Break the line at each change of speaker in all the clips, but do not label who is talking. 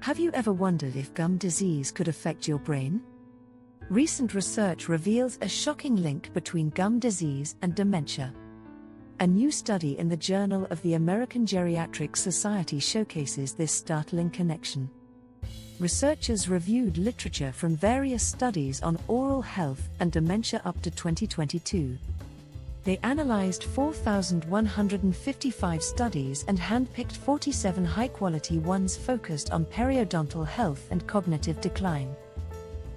Have you ever wondered if gum disease could affect your brain? Recent research reveals a shocking link between gum disease and dementia. A new study in the Journal of the American Geriatric Society showcases this startling connection. Researchers reviewed literature from various studies on oral health and dementia up to 2022. They analyzed 4,155 studies and handpicked 47 high-quality ones focused on periodontal health and cognitive decline.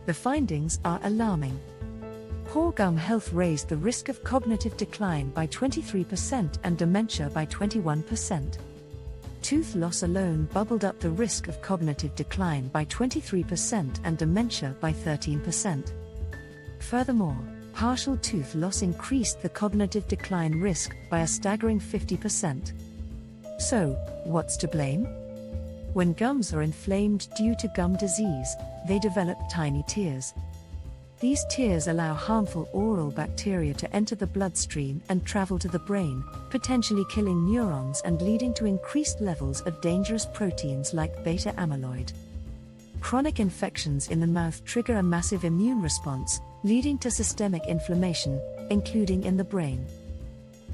The findings are alarming. Poor gum health raised the risk of cognitive decline by 23% and dementia by 21%. Tooth loss alone bubbled up the risk of cognitive decline by 23% and dementia by 13%. Furthermore, partial tooth loss increased the cognitive decline risk by a staggering 50%. So, what's to blame? When gums are inflamed due to gum disease, they develop tiny tears. These tears allow harmful oral bacteria to enter the bloodstream and travel to the brain, potentially killing neurons and leading to increased levels of dangerous proteins like beta amyloid. Chronic infections in the mouth trigger a massive immune response, leading to systemic inflammation, including in the brain.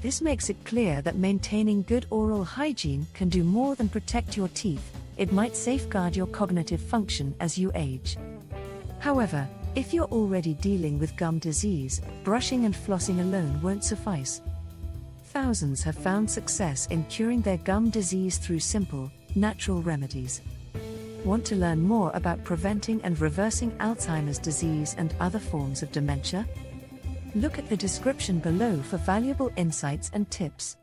This makes it clear that maintaining good oral hygiene can do more than protect your teeth. It might safeguard your cognitive function as you age. However, if you're already dealing with gum disease, brushing and flossing alone won't suffice. Thousands have found success in curing their gum disease through simple, natural remedies. Want to learn more about preventing and reversing Alzheimer's disease and other forms of dementia? Look at the description below for valuable insights and tips.